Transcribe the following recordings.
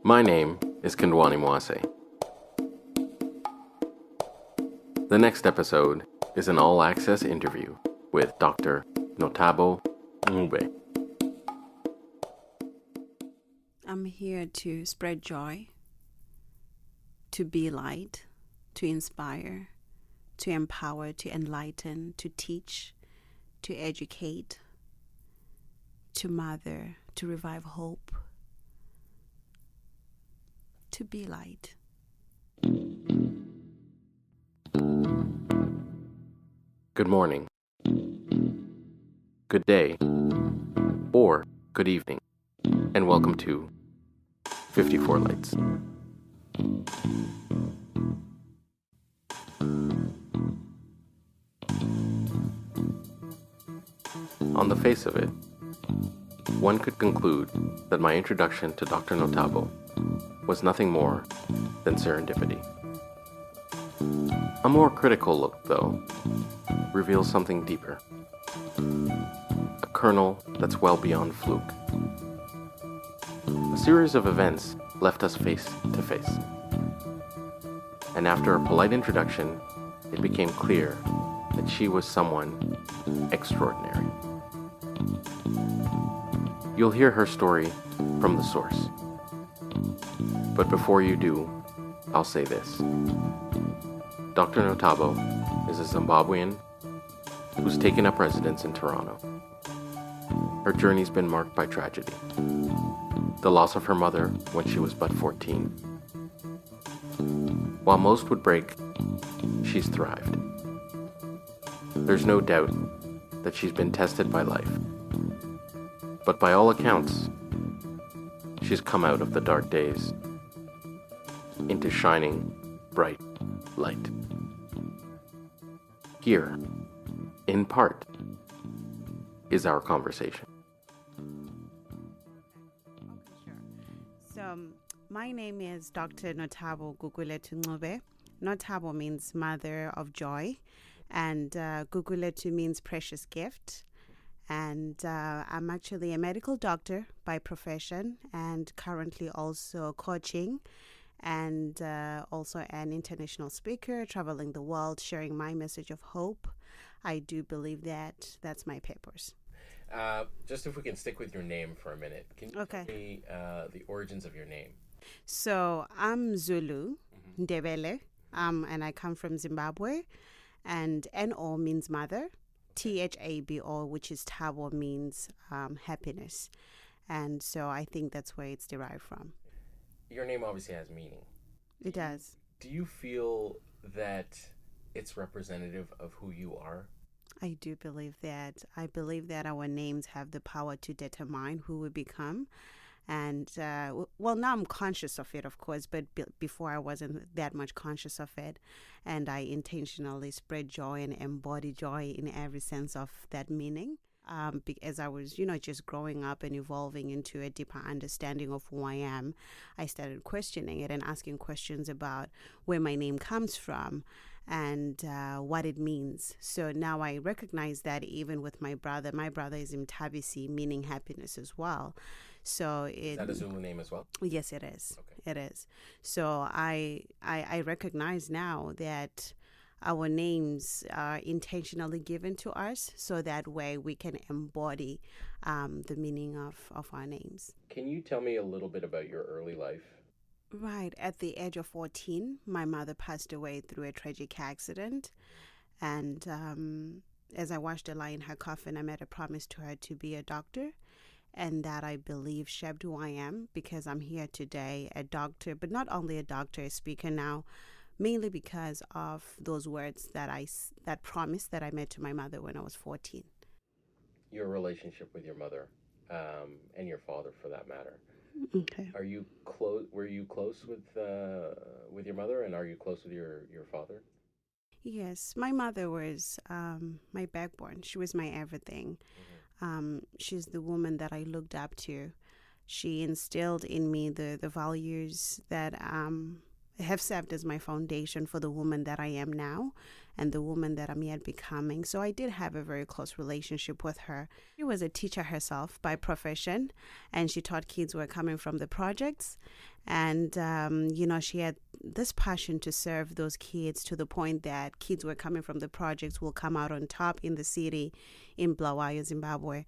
My name is Kandwani Mwase. The next episode is an all-access interview with Dr. Nothabo Ncube. I'm here to spread joy, to be light, to inspire, to empower, to enlighten, to teach, to educate, to mother, to revive hope, to be light. Good morning, good day, or good evening, and welcome to 54Lights. On the face of it, one could conclude that my introduction to Dr. Nothabo was nothing more than serendipity. A more critical look, though, reveals something deeper. A kernel that's well beyond fluke. A series of events left us face to face. And after a polite introduction, it became clear that she was someone extraordinary. You'll hear her story from the source. But before you do, I'll say this. Dr. Nothabo is a Zimbabwean who's taken up residence in Toronto. Her journey's been marked by tragedy. The loss of her mother when she was but 14. While most would break, she's thrived. There's no doubt that she's been tested by life. But by all accounts, she's come out of the dark days into shining, bright light. Here, in part, is our conversation. So, my name is Dr. Nothabo Ncube. Nothabo means mother of joy, and Guguletu means precious gift. And I'm actually a medical doctor by profession and currently also coaching and also an international speaker traveling the world sharing my message of hope. I do believe that that's my purpose. Just if we can stick with your name for a minute, can you tell me the origins of your name? So I'm Zulu, Ndebele, and I come from Zimbabwe, and N-O means mother. Thabo, which is Thabo, means happiness. And so I think that's where it's derived from. Your name obviously has meaning. It does. Do you feel that it's representative of who you are? I do believe that. I believe that our names have the power to determine who we become. And, well, now I'm conscious of it, of course, but before I wasn't that much conscious of it. And I intentionally spread joy and embody joy in every sense of that meaning. As I was, just growing up and evolving into a deeper understanding of who I am, I started questioning it and asking questions about where my name comes from and what it means. So now I recognize that even with my brother is Mtabisi, meaning happiness as well. So is that a Zulu name as well? Yes, it is. Okay. It is. So I recognize now that our names are intentionally given to us, so that way we can embody the meaning of our names. Can you tell me a little bit about your early life? Right. At the age of 14, my mother passed away through a tragic accident. And as I watched her lie in her coffin, I made a promise to her to be a doctor. And that I believe shaped who I am, because I'm here today, a doctor, but not only a doctor, a speaker now, mainly because of those words that promise that I made to my mother when I was 14. Your relationship with your mother, and your father, for that matter. Okay. Are you close? Were you close with your mother, and are you close with your father? Yes, my mother was my backbone. She was my everything. She's the woman that I looked up to. She instilled in me the values that have served as my foundation for the woman that I am now and the woman that I'm yet becoming. So I did have a very close relationship with her. She was a teacher herself by profession, and she taught kids who were coming from the projects. And, she had this passion to serve those kids to the point that kids who were coming from the projects will come out on top in the city in Bulawayo, Zimbabwe.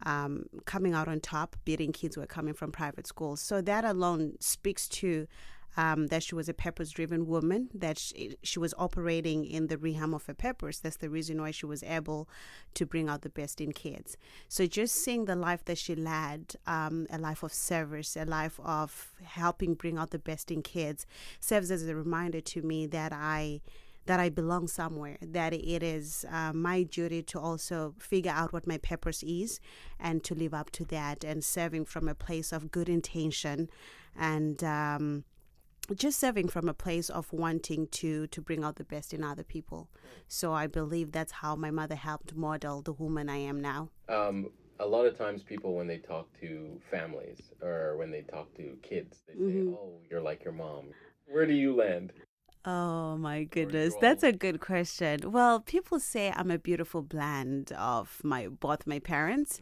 Coming out on top, beating kids who were coming from private schools. So that alone speaks to that she was a purpose-driven woman, that she was operating in the realm of her purpose. That's the reason why she was able to bring out the best in kids. So just seeing the life that she led, a life of service, a life of helping bring out the best in kids, serves as a reminder to me that I belong somewhere, that it is my duty to also figure out what my purpose is and to live up to that, and serving from a place of good intention, and just serving from a place of wanting to bring out the best in other people. So I believe that's how my mother helped model the woman I am now. A lot of times people, when they talk to families or when they talk to kids, they say, oh, you're like your mom. Where do you land? Oh my goodness, that's a good question. Well, people say I'm a beautiful blend of both my parents,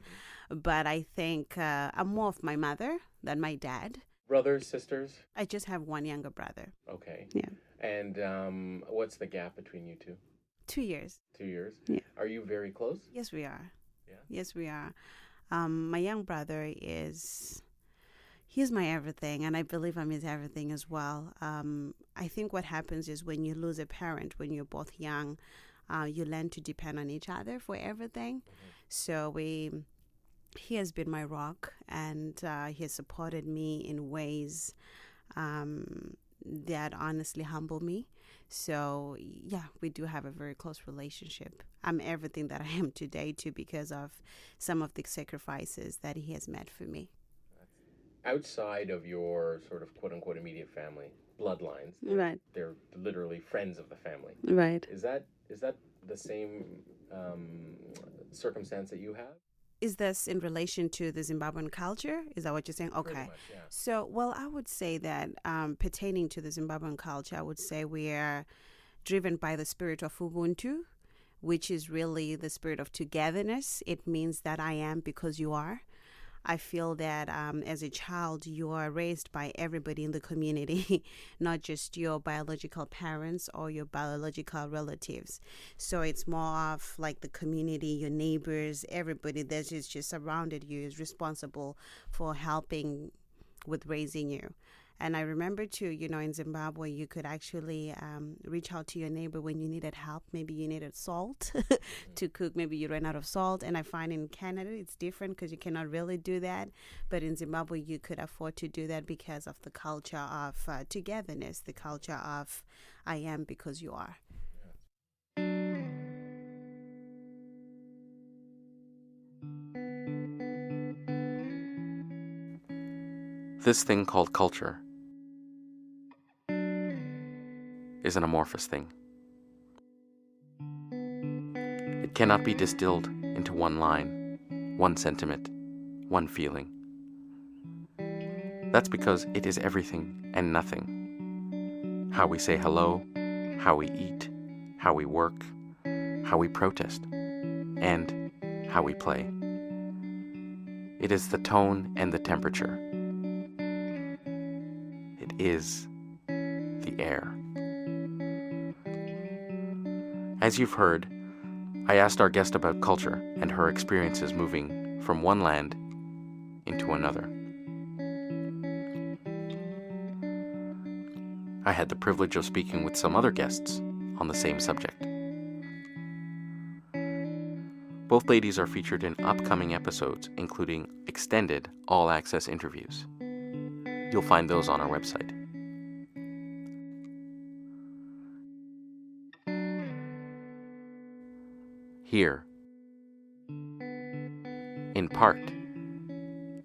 but I think I'm more of my mother than my dad. Brothers, sisters? I just have one younger brother. Okay. Yeah. And what's the gap between you two? 2 years. 2 years? Yeah. Are you very close? Yes, we are. Yeah. Yes, we are. My young brother he's my everything, and I believe I'm his everything as well. I think what happens is when you lose a parent, when you're both young, you learn to depend on each other for everything. So he has been my rock, and he has supported me in ways that honestly humble me. So yeah, we do have a very close relationship. I'm everything that I am today too because of some of the sacrifices that he has made for me. Outside of your sort of quote-unquote immediate family, bloodlines, Right. They're literally friends of the family. Right. Is that the same circumstance that you have? Is this in relation to the Zimbabwean culture? Is that what you're saying? Okay. Pretty much, yeah. So, well, I would say that pertaining to the Zimbabwean culture, I would say we are driven by the spirit of Ubuntu, which is really the spirit of togetherness. It means that I am because you are. I feel that as a child, you are raised by everybody in the community, not just your biological parents or your biological relatives. So it's more of like the community, your neighbors, everybody that is just surrounded you is responsible for helping with raising you. And I remember too, in Zimbabwe, you could actually reach out to your neighbor when you needed help. Maybe you needed salt to cook. Maybe you ran out of salt. And I find in Canada, it's different because you cannot really do that. But in Zimbabwe, you could afford to do that because of the culture of togetherness, the culture of I am because you are. This thing called culture is an amorphous thing. It cannot be distilled into one line, one sentiment, one feeling. That's because it is everything and nothing. How we say hello, how we eat, how we work, how we protest, and how we play. It is the tone and the temperature. It is the air. As you've heard, I asked our guest about culture and her experiences moving from one land into another. I had the privilege of speaking with some other guests on the same subject. Both ladies are featured in upcoming episodes, including extended all-access interviews. You'll find those on our website. Here, in part,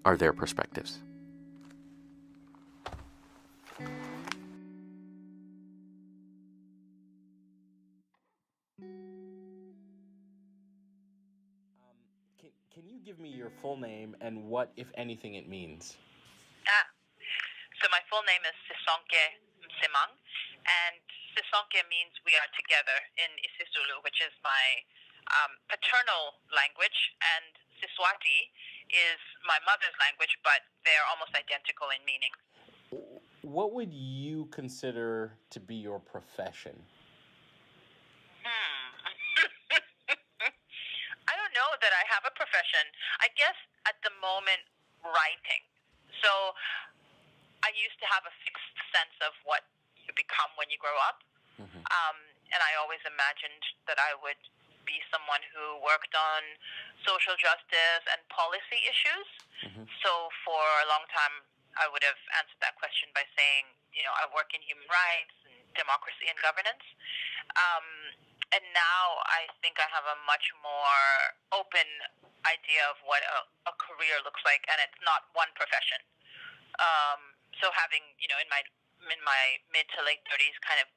are their perspectives. Can you give me your full name and what, if anything, it means? So my full name is Sisonke Msimang, and Sisonke means we are together in isiZulu, which is my paternal language, and Siswati is my mother's language, but they're almost identical in meaning. What would you consider to be your profession? I don't know that I have a profession. I guess at the moment, writing. So I used to have a fixed sense of what you become when you grow up. And I always imagined that I would be someone who worked on social justice and policy issues. So for a long time, I would have answered that question by saying, I work in human rights and democracy and governance. And now I think I have a much more open idea of what a career looks like, and it's not one profession. So having, in my mid to late 30s kind of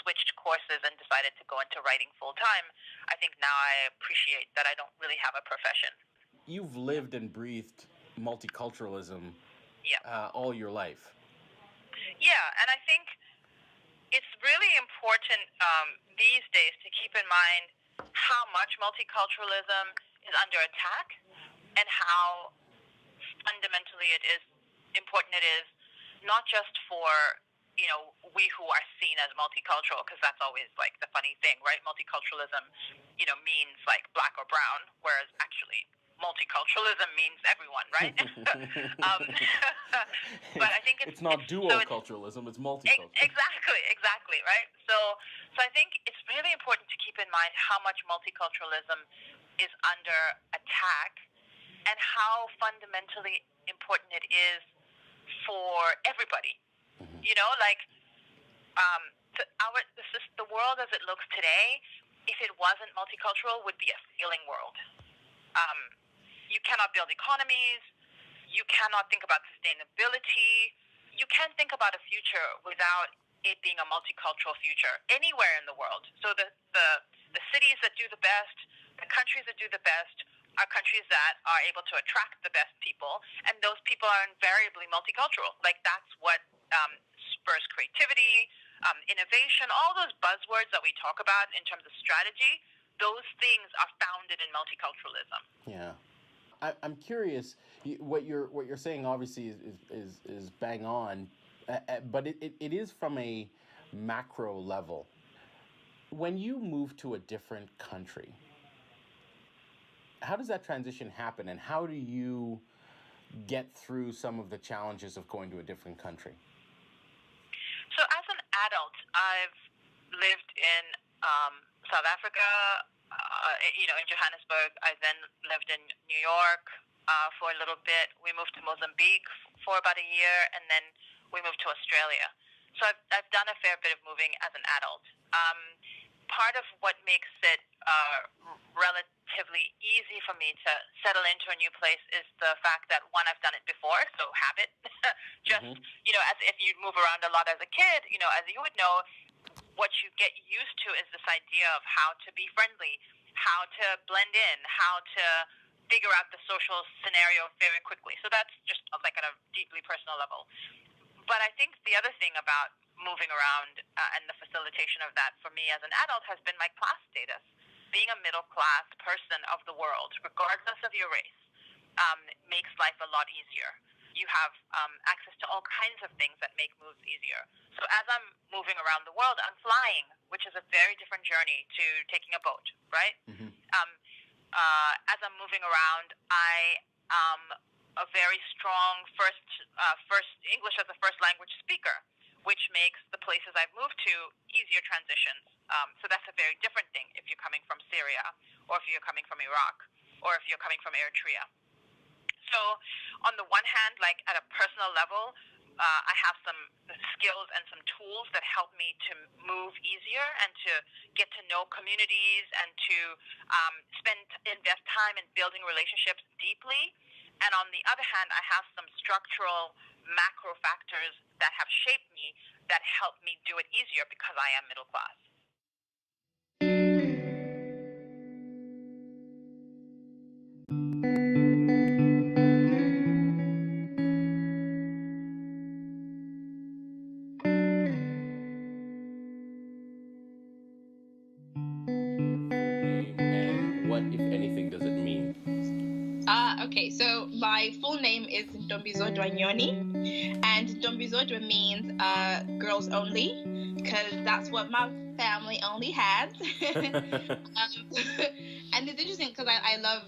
switched courses and decided to go into writing full time, I think now I appreciate that I don't really have a profession. You've lived and breathed multiculturalism all your life. Yeah, and I think it's really important these days to keep in mind how much multiculturalism is under attack and how fundamentally important it is, not just for, we who are seen as multicultural, because that's always like the funny thing, right? Multiculturalism, means like black or brown, whereas actually multiculturalism means everyone, right? But I think it's not duoculturalism, it's multiculturalism. Exactly, right? So I think it's really important to keep in mind how much multiculturalism is under attack and how fundamentally important it is for everybody. The world as it looks today, if it wasn't multicultural, would be a failing world. You cannot build economies. You cannot think about sustainability. You can't think about a future without it being a multicultural future anywhere in the world. So the cities that do the best, the countries that do the best, are countries that are able to attract the best people, and those people are invariably multicultural. Like, that's what spurs creativity, innovation, all those buzzwords that we talk about in terms of strategy. Those things are founded in multiculturalism. Yeah. I'm curious. What you're saying obviously is bang on, but it is from a macro level. When you move to a different country, how does that transition happen, and how do you get through some of the challenges of going to a different country? So as an adult, I've lived in South Africa. In Johannesburg. I then lived in New York for a little bit. We moved to Mozambique for about a year, and then we moved to Australia. So I've done a fair bit of moving as an adult. Part of what makes it relatively easy for me to settle into a new place is the fact that, one, I've done it before, so habit. Just, as if you move around a lot as a kid, as you would know, what you get used to is this idea of how to be friendly, how to blend in, how to figure out the social scenario very quickly. So that's just like at a deeply personal level. But I think the other thing about moving around and the facilitation of that for me as an adult has been my class status. Being a middle-class person of the world, regardless of your race, makes life a lot easier. You have access to all kinds of things that make moves easier. So as I'm moving around the world, I'm flying, which is a very different journey to taking a boat, right? As I'm moving around, I am a very strong first English as a first language speaker, which makes the places I've moved to easier transitions. So that's a very different thing if you're coming from Syria, or if you're coming from Iraq, or if you're coming from Eritrea. So on the one hand, like at a personal level, I have some skills and some tools that help me to move easier and to get to know communities and to invest time in building relationships deeply. And on the other hand, I have some structural macro factors that have shaped me that help me do it easier because I am middle class. Okay, so my full name is Ntombi Zodwa Nyoni, and Ntombi Zodwa means girls only, because that's what my family only has. And it's interesting because I love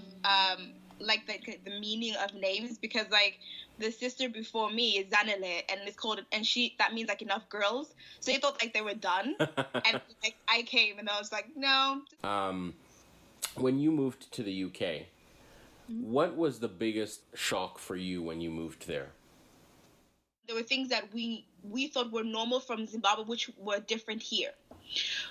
like the meaning of names, because like the sister before me is Zanele, and it's called, and that means like enough girls, so they thought like they were done, and like I came and I was like, no. When you moved to the UK, what was the biggest shock for you when you moved there? There were things that we thought were normal from Zimbabwe, which were different here.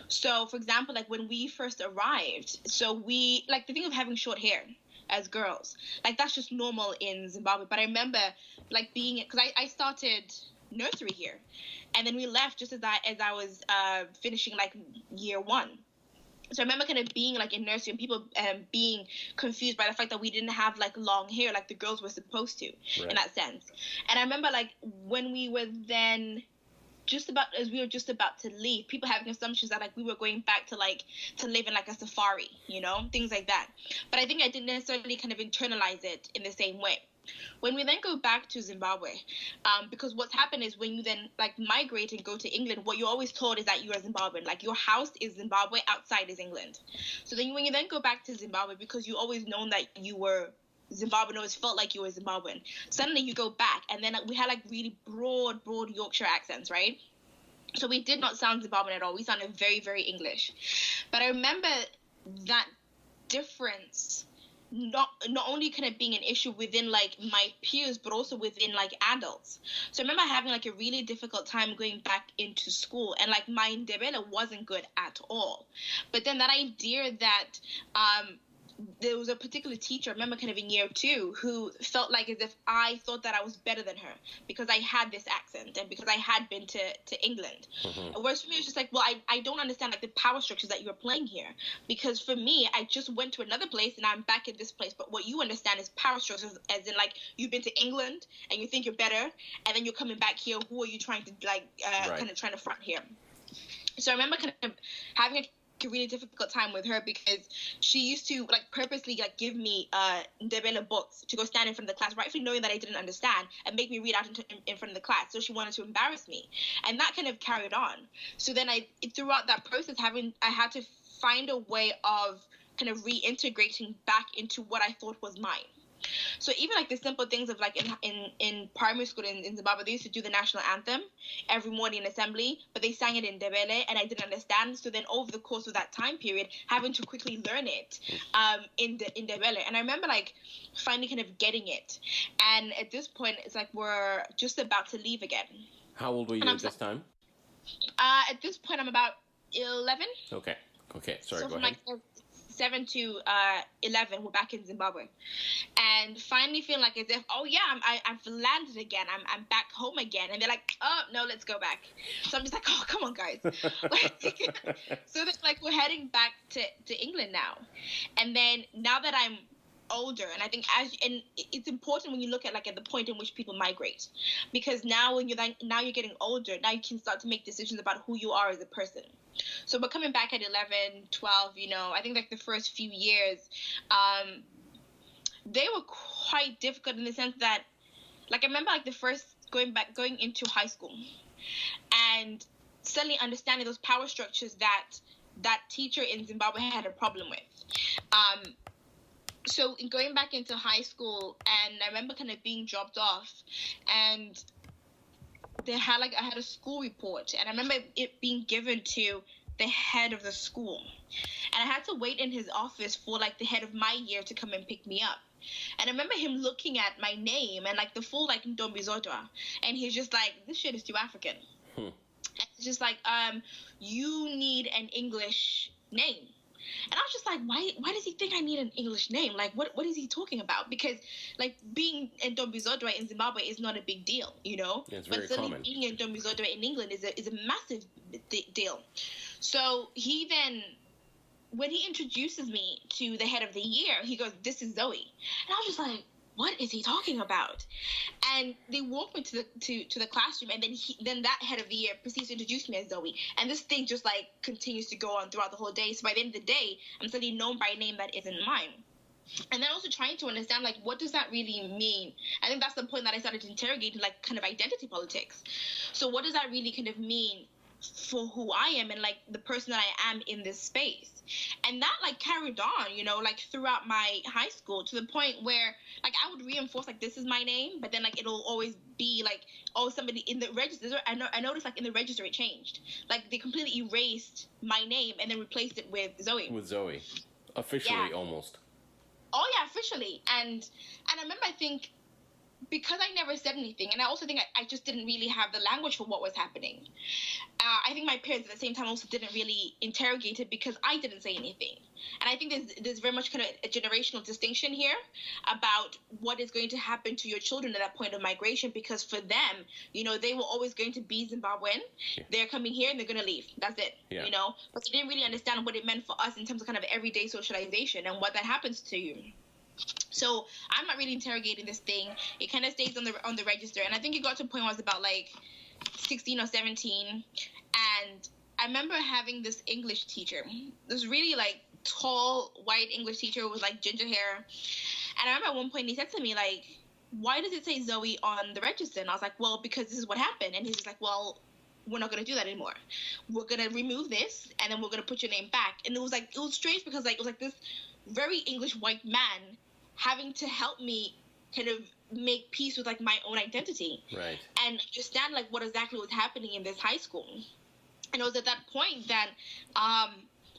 So, for example, like when we first arrived, so we, like the thing of having short hair as girls, like that's just normal in Zimbabwe. But I remember like being, because I started nursery here, and then we left just as I was finishing like year 1. So I remember kind of being like in nursery and people being confused by the fact that we didn't have like long hair like the girls were supposed to, right, in that sense. And I remember like when we were then as we were just about to leave, people having assumptions that like we were going back to live in like a safari, you know, things like that. But I think I didn't necessarily kind of internalize it in the same way. When we then go back to Zimbabwe, because what's happened is when you then like migrate and go to England, what you're always told is that you are Zimbabwean, like your house is Zimbabwe, outside is England. So then when you then go back to Zimbabwe, because you always known that you were Zimbabwean, always felt like you were Zimbabwean, suddenly you go back, and then we had like really broad Yorkshire accents, right? So we did not sound Zimbabwean at all. We sounded very, very English. But I remember that difference not only kind of being an issue within like my peers, but also within like adults. So I remember having like a really difficult time going back into school, and like my Ndebele wasn't good at all. But then that idea that there was a particular teacher, I remember kind of in year 2, who felt like as if I thought that I was better than her because I had this accent and because I had been to England. Mm-hmm. Whereas for me, it's just like, well, I don't understand like the power structures that you're playing here, because for me, I just went to another place and I'm back at this place. But what you understand is power structures, as in like you've been to England and you think you're better, and then you're coming back here. Who are you trying to like right, kind of trying to front here? So I remember kind of having a really difficult time with her, because she used to like purposely like give me Ndebele books to go stand in front of the class, rightfully knowing that I didn't understand, and make me read out in front of the class. So she wanted to embarrass me, and that kind of carried on. So then throughout that process, I had to find a way of kind of reintegrating back into what I thought was mine. So even like the simple things of like in primary school in Zimbabwe, they used to do the national anthem every morning in assembly, but they sang it in Ndebele and I didn't understand. So then over the course of that time period, having to quickly learn it in Ndebele. And I remember like finally kind of getting it. And at this point, it's like we're just about to leave again. How old were you at this time? At this point, I'm about 11. Okay. Sorry, so go ahead. Like 7 to 11, we're back in Zimbabwe, and finally feeling like as if, oh yeah, I've landed again, I'm back home again, and they're like, oh no, let's go back. So I'm just like, oh come on guys. So that's like we're heading back to England now, and then now that I'm older, and I think it's important when you look at like at the point in which people migrate, because now when you're getting older, now you can start to make decisions about who you are as a person. So but coming back at 11, 12, you know, I think like the first few years, they were quite difficult in the sense that, like I remember like the first going into high school and suddenly understanding those power structures that teacher in Zimbabwe had a problem with. So in going back into high school, and I remember kind of being dropped off, and I had a school report, and I remember it being given to the head of the school, and I had to wait in his office for like the head of my year to come and pick me up. And I remember him looking at my name and like the full like Ntombi Zodwa, and he's just like, this shit is too African. And it's just like, you need an English name. And I was just like, why does he think I need an English name? Like, what is he talking about? Because, like, being Ntombi Zodwa in Zimbabwe is not a big deal, you know? Yeah, it's very common. Being Ntombi Zodwa in England is a massive deal. So he then, when he introduces me to the head of the year, he goes, this is Zoe. And I was just like, what is he talking about? And they walk me to the classroom, and then that head of the year proceeds to introduce me as Zoe. And this thing just like continues to go on throughout the whole day. So by the end of the day, I'm suddenly known by a name that isn't mine. And then also trying to understand, like, what does that really mean? I think that's the point that I started to interrogate, like, kind of identity politics. So what does that really kind of mean for who I am and, like, the person that I am in this space? And that, like, carried on, you know, like, throughout my high school, to the point where, like, I would reinforce, like, this is my name, but then, like, it'll always be, like, oh, somebody in the register. I noticed, like, in the register it changed. Like, they completely erased my name and then replaced it with Zoe. With Zoe. Officially, almost. Oh, yeah, officially. And I remember, I think, because I never said anything, and I also think I just didn't really have the language for what was happening. I think my parents at the same time also didn't really interrogate it because I didn't say anything. And I think there's very much kind of a generational distinction here about what is going to happen to your children at that point of migration, because for them, you know, they were always going to be Zimbabwean. Yeah. They're coming here and they're going to leave. That's it, you know. But they didn't really understand what it meant for us in terms of kind of everyday socialization and what that happens to you. So I'm not really interrogating this thing. It kind of stays on the register. And I think it got to a point where I was about like 16 or 17. And I remember having this English teacher. This really like tall, white English teacher with like ginger hair. And I remember at one point he said to me, like, why does it say Zoe on the register? And I was like, well, because this is what happened. And he's just like, well, we're not going to do that anymore. We're going to remove this and then we're going to put your name back. And it was strange because like it was like this very English white man having to help me kind of make peace with like my own identity, right, and understand like what exactly was happening in this high school. And it was at that point that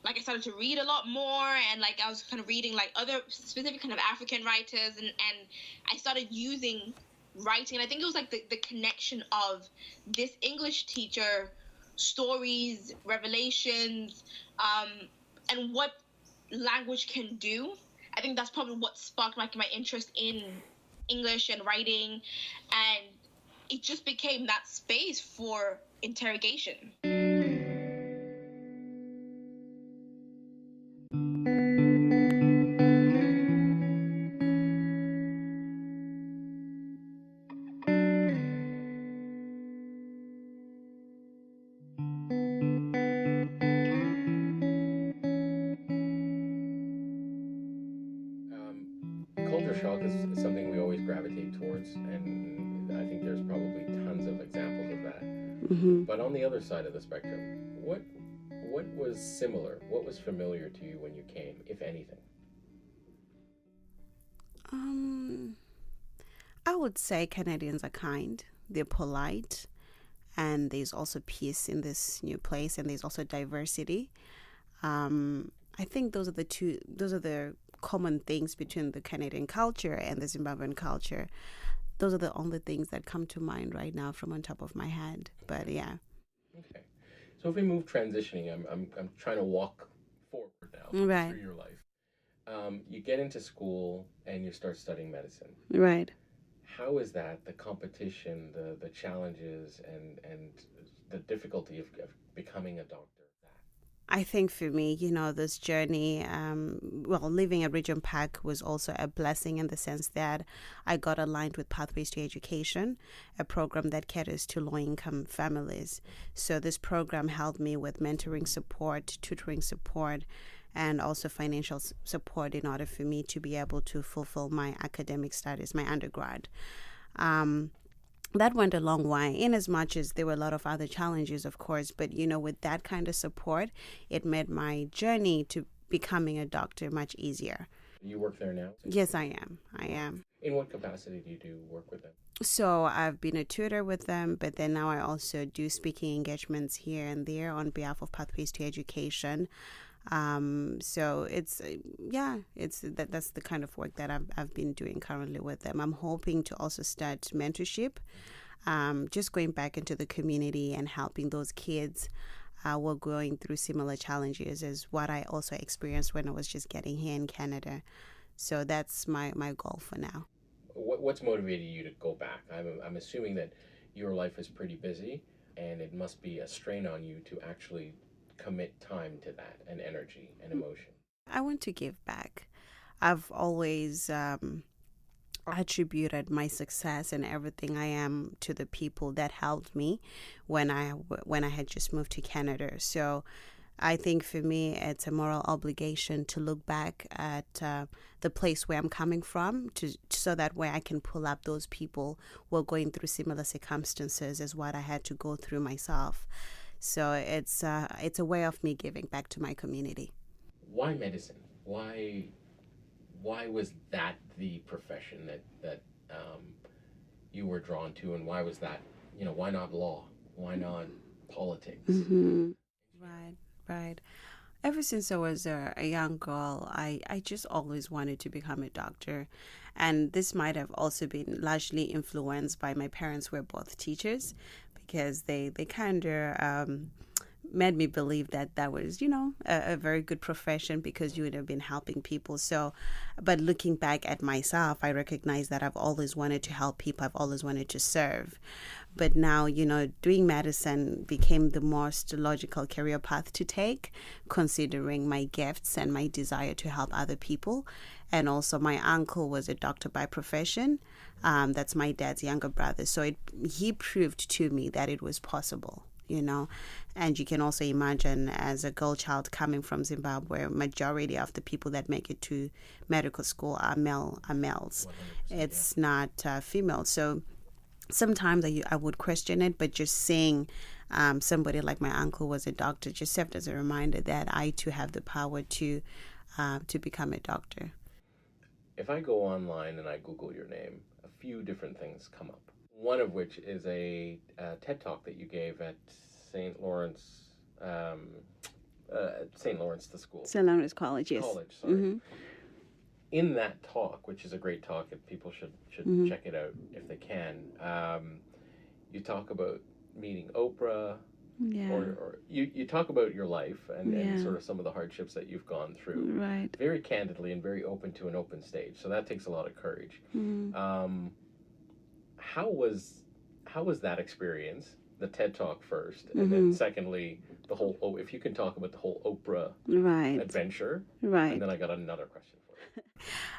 like I started to read a lot more, and like I was kind of reading like other specific kind of African writers, and I started using writing. And I think it was like the connection of this English teacher, stories, revelations, and what language can do. I think that's probably what sparked my interest in English and writing, and it just became that space for interrogation. Culture shock is something we always gravitate towards, and I think there's probably tons of examples of that. Mm-hmm. But on the other side of the spectrum, what was similar? What was familiar to you when you came, if anything? I would say Canadians are kind, they're polite, and there's also peace in this new place, and there's also diversity. I think those are the common things between the Canadian culture and the Zimbabwean culture. Those are the only things that come to mind right now from on top of my head. But yeah. Okay. So if we move transitioning, I'm trying to walk forward now right. through your life. You get into school and you start studying medicine. Right. How is that, the competition, the challenges, and the difficulty of becoming a doctor? I think for me, you know, this journey, living at Region Park was also a blessing in the sense that I got aligned with Pathways to Education, a program that caters to low-income families. So this program helped me with mentoring support, tutoring support, and also financial support in order for me to be able to fulfill my academic studies, my undergrad. That went a long way, in as much as there were a lot of other challenges, of course. But, you know, with that kind of support, it made my journey to becoming a doctor much easier. You work there now? Yes, I am. In what capacity do you do work with them? So I've been a tutor with them, but then now I also do speaking engagements here and there on behalf of Pathways to Education. So that's the kind of work that I've been doing currently with them. I'm hoping to also start mentorship, just going back into the community and helping those kids who are going through similar challenges as what I also experienced when I was just getting here in Canada. So that's my goal for now. What's motivated you to go back? I'm assuming that your life is pretty busy, and it must be a strain on you to actually commit time to that, and energy and emotion. I want to give back. I've always attributed my success and everything I am to the people that helped me when I had just moved to Canada. So I think for me, it's a moral obligation to look back at the place where I'm coming from, so that way I can pull up those people who are going through similar circumstances as what I had to go through myself. So it's a way of me giving back to my community. Why medicine? Why was that the profession that you were drawn to, and why was that? Why not law? Why not politics? Mm-hmm. Right. Ever since I was a young girl, I just always wanted to become a doctor. And this might have also been largely influenced by my parents, who were both teachers, because they kind of made me believe that was, a very good profession, because you would have been helping people. So, but looking back at myself, I recognize that I've always wanted to help people. I've always wanted to serve. But now, doing medicine became the most logical career path to take, considering my gifts and my desire to help other people. And also my uncle was a doctor by profession. That's my dad's younger brother. So he proved to me that it was possible. And you can also imagine, as a girl child coming from Zimbabwe, majority of the people that make it to medical school are males. It's not female. So sometimes I would question it, but just seeing somebody like my uncle was a doctor just served as a reminder that I too have the power to become a doctor. If I go online and I Google your name, a few different things come up. One of which is a TED Talk that you gave at St. Lawrence, the school. St. Lawrence College, yes. College, sorry. Mm-hmm. In that talk, which is a great talk, if people should mm-hmm. check it out if they can, you talk about meeting Oprah, or you talk about your life and sort of some of the hardships that you've gone through, right? Very candidly and very open to an open stage. So that takes a lot of courage. Mm-hmm. How was that experience? The TED Talk first, and mm-hmm. then secondly, the whole. If you can talk about the whole Oprah adventure, right? And then I got another question for you.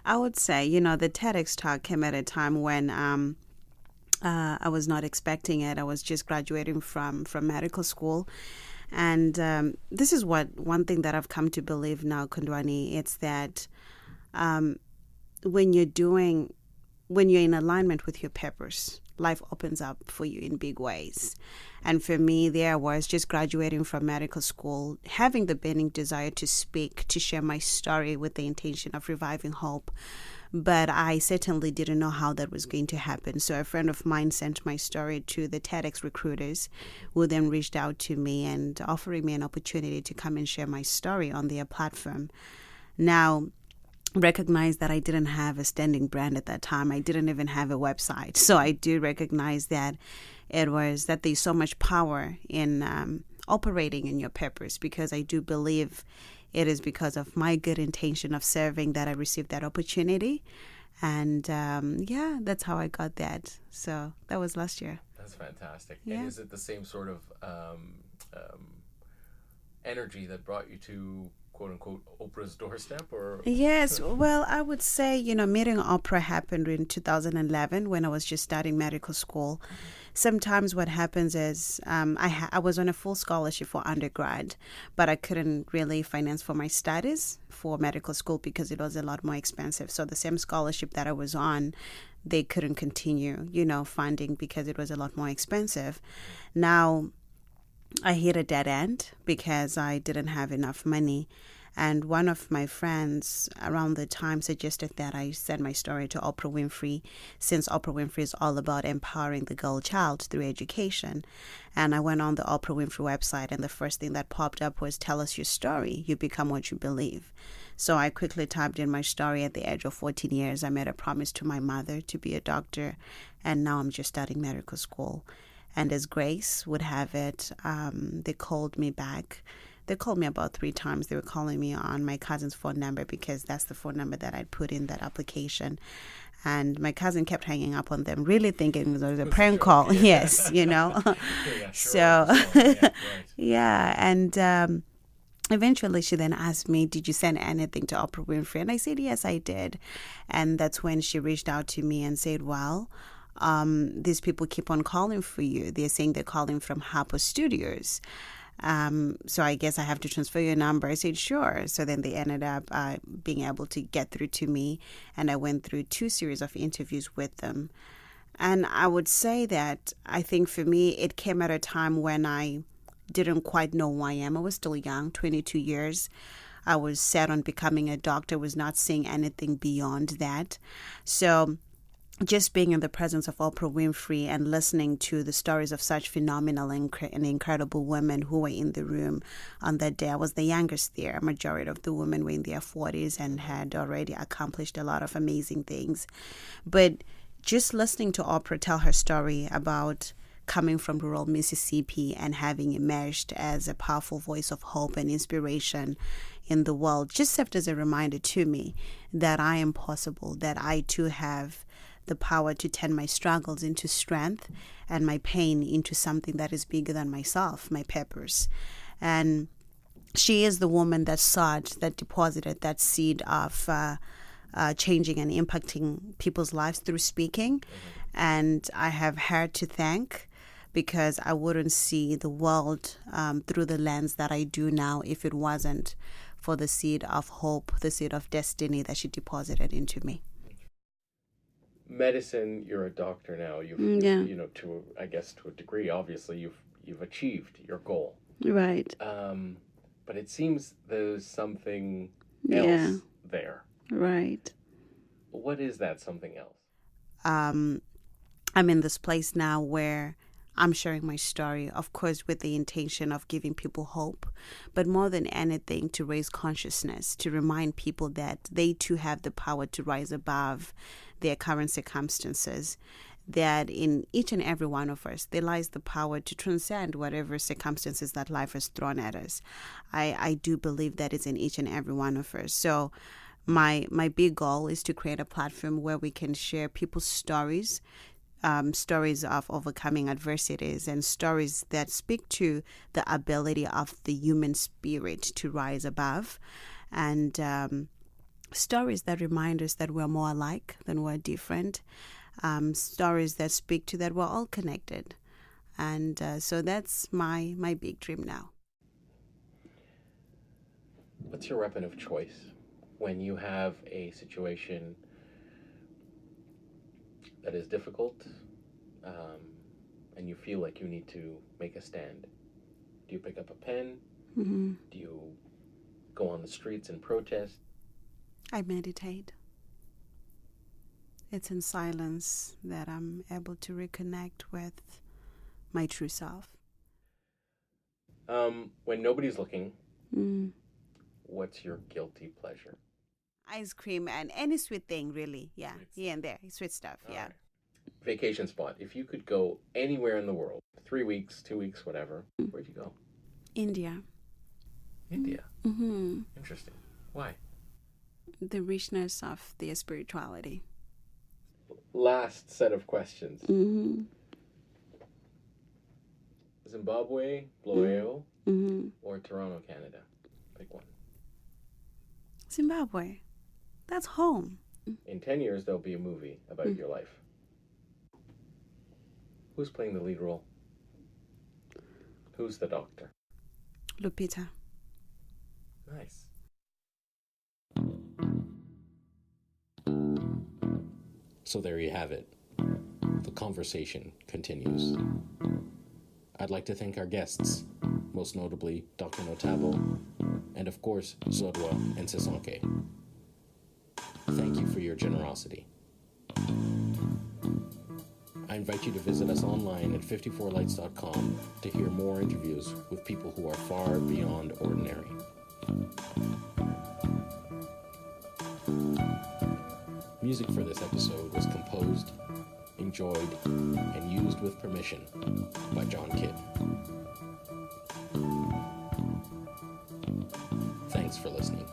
I would say, the TEDx Talk came at a time when I was not expecting it. I was just graduating from medical school, and this is one thing that I've come to believe now, Kundwani. It's that when you're in alignment with your purpose, life opens up for you in big ways. And for me, there I was just graduating from medical school, having the burning desire to speak, to share my story with the intention of reviving hope. But I certainly didn't know how that was going to happen. So a friend of mine sent my story to the TEDx recruiters, who then reached out to me and offering me an opportunity to come and share my story on their platform. Now, recognize that I didn't have a standing brand at that time. I didn't even have a website. So I do recognize that there's so much power in operating in your purpose, because I do believe it is because of my good intention of serving that I received that opportunity. And that's how I got that. So that was last year. That's fantastic. Yeah. And is it the same sort of energy that brought you to quote unquote Oprah's doorstep? Or yes, well, I would say meeting Oprah happened in 2011 when I was just starting medical school. Sometimes what happens is I was on a full scholarship for undergrad, but I couldn't really finance for my studies for medical school because it was a lot more expensive. So the same scholarship that I was on, they couldn't continue funding because it was a lot more expensive. Now I hit a dead end because I didn't have enough money. And one of my friends around the time suggested that I send my story to Oprah Winfrey, since Oprah Winfrey is all about empowering the girl child through education. And I went on the Oprah Winfrey website, and the first thing that popped up was, tell us your story. You become what you believe. So I quickly typed in my story. At the age of 14 years, I made a promise to my mother to be a doctor. And now I'm just starting medical school. And as grace would have it, they called me back. They called me about 3 times. They were calling me on my cousin's phone number because that's the phone number that I'd put in that application. And my cousin kept hanging up on them, really thinking it was a prank call. Yes, Yeah, sure. So, Right. yeah. And eventually she then asked me, did you send anything to Oprah Winfrey? And I said, yes, I did. And that's when she reached out to me and said, well, these people keep on calling for you. They're saying they're calling from Harper Studios. So I guess I have to transfer your number. I said, sure. So then they ended up being able to get through to me. And I went through 2 series of interviews with them. And I would say that I think for me, it came at a time when I didn't quite know who I am. I was still young, 22 years. I was set on becoming a doctor, was not seeing anything beyond that. So just being in the presence of Oprah Winfrey and listening to the stories of such phenomenal and incredible women who were in the room on that day. I was the youngest there. A majority of the women were in their 40s and had already accomplished a lot of amazing things. But just listening to Oprah tell her story about coming from rural Mississippi and having emerged as a powerful voice of hope and inspiration in the world just served as a reminder to me that I am possible, that I too have the power to turn my struggles into strength and my pain into something that is bigger than myself, my purpose. And she is the woman that deposited that seed of changing and impacting people's lives through speaking. And I have her to thank, because I wouldn't see the world through the lens that I do now if it wasn't for the seed of hope, the seed of destiny that she deposited into me. Medicine, you're a doctor now. You've you know, to a degree, obviously, you've achieved your goal. Right. But it seems there's something else there. Right. What is that something else? I'm in this place now where I'm sharing my story, of course, with the intention of giving people hope, but more than anything, to raise consciousness, to remind people that they too have the power to rise above their current circumstances, that in each and every one of us, there lies the power to transcend whatever circumstances that life has thrown at us. I do believe that it's in each and every one of us. So my big goal is to create a platform where we can share people's stories, stories of overcoming adversities, and stories that speak to the ability of the human spirit to rise above, and stories that remind us that we're more alike than we're different, stories that speak to that we're all connected. And so that's my big dream now. What's your weapon of choice when you have a situation that is difficult, and you feel like you need to make a stand? Do you pick up a pen? Mm-hmm. Do you go on the streets and protest? I meditate. It's in silence that I'm able to reconnect with my true self. When nobody's looking, what's your guilty pleasure? Ice cream and any sweet thing, really. Yeah, here and there. Sweet stuff, yeah. Right. Vacation spot. If you could go anywhere in the world, 3 weeks, 2 weeks, whatever, where'd you go? India. India? Mm-hmm. Interesting. Why? The richness of their spirituality. Last set of questions. Mm-hmm. Zimbabwe, Bloeo, or Toronto, Canada? Pick one. Zimbabwe. That's home. In 10 years, there'll be a movie about your life. Who's playing the lead role? Who's the doctor? Lupita. Nice. So there you have it. The conversation continues. I'd like to thank our guests, most notably Dr. Nothabo, and of course, Zodwa and Sisonke. Thank you for your generosity. I invite you to visit us online at 54lights.com to hear more interviews with people who are far beyond ordinary. Music for this episode was composed, enjoyed, and used with permission by Dr Ncube. Thanks for listening.